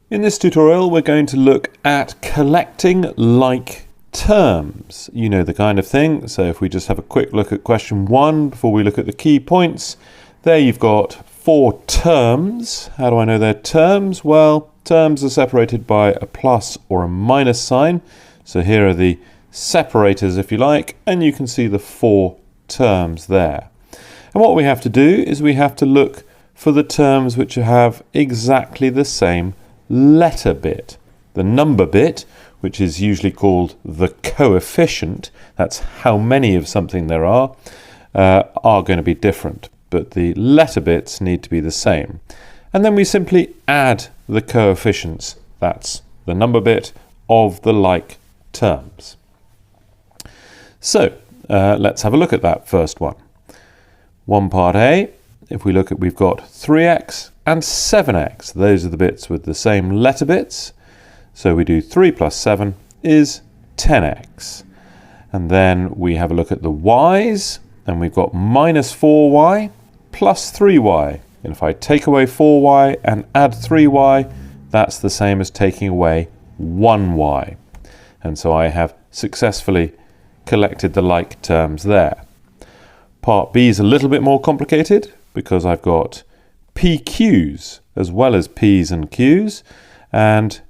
In this tutorial, we're going to look at collecting like terms. You know the kind of thing. So if we just have a quick look at question 1 before we look at the key points, there you've got 4 terms. How do I know they're terms? Well, terms are separated by a plus or a minus sign. So here are the separators, if you like, and you can see the 4 terms there. And what we have to do is we have to look for the terms which have exactly the same letter bit. The number bit, which is usually called the coefficient, that's how many of something there are going to be different, but the letter bits need to be the same. And then we simply add the coefficients, that's the number bit of the like terms. So let's have a look at that first one. 1 part A, if we look at, we've got 3x and 7x. Those are the bits with the same letter bits. So we do 3 plus 7 is 10x. And then we have a look at the y's, and we've got minus 4y plus 3y. And if I take away 4y and add 3y, that's the same as taking away 1y. And so I have successfully collected the like terms there. Part B is a little bit more complicated because I've got PQs as well as P's and Q's, and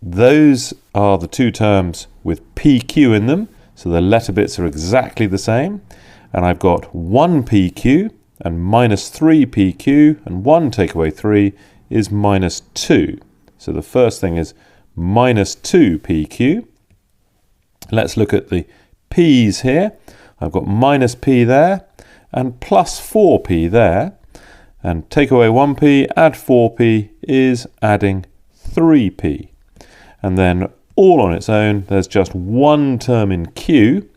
those are the 2 terms with PQ in them, so the letter bits are exactly the same. And I've got 1 PQ and minus 3 PQ, and 1 take away 3 is minus 2. So the first thing is minus 2 PQ. Let's look at the P's here. I've got minus P there and plus 4P there. And take away 1P, add 4P is adding 3P. And then all on its own, there's just 1 term in Q.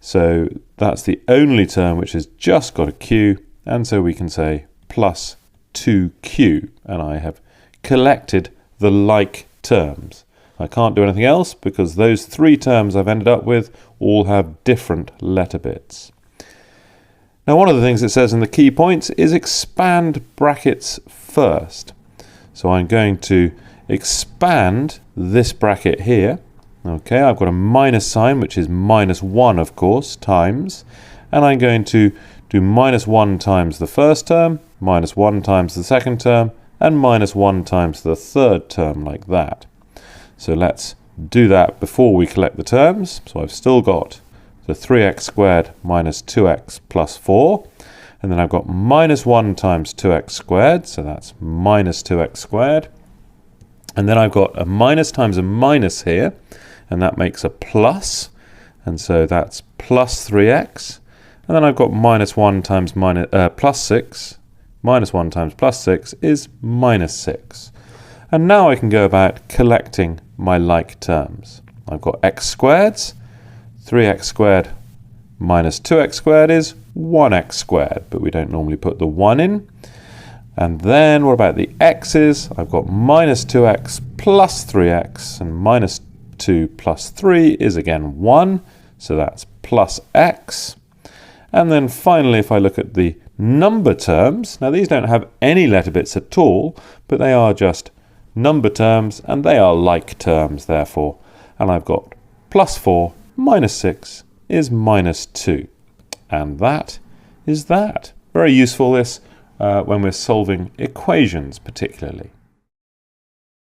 So that's the only term which has just got a Q. And so we can say plus 2Q. And I have collected the like terms. I can't do anything else because those 3 terms I've ended up with all have different letter bits. Now, one of the things it says in the key points is expand brackets first. So I'm going to expand this bracket here. Okay, I've got a minus sign, which is minus 1, of course, times. And I'm going to do minus 1 times the first term, minus 1 times the second term, and minus 1 times the third term, like that. So let's do that before we collect the terms. So I've still got the 3x squared minus 2x plus 4. And then I've got minus 1 times 2x squared, so that's minus 2x squared. And then I've got a minus times a minus here, and that makes a plus. And so that's plus 3x. And then I've got minus 1 times plus 6. Minus 1 times plus 6 is minus 6. And now I can go about collecting my like terms. I've got x squareds. 3x squared minus 2x squared is 1x squared, but we don't normally put the 1 in. And then what about the x's? I've got minus 2x plus 3x, and minus 2 plus 3 is again 1, so that's plus x. And then finally, if I look at the number terms, now these don't have any letter bits at all, but they are just number terms, and they are like terms, therefore. And I've got plus 4 minus 6 is minus 2. And that is that. Very useful, this, when we're solving equations particularly.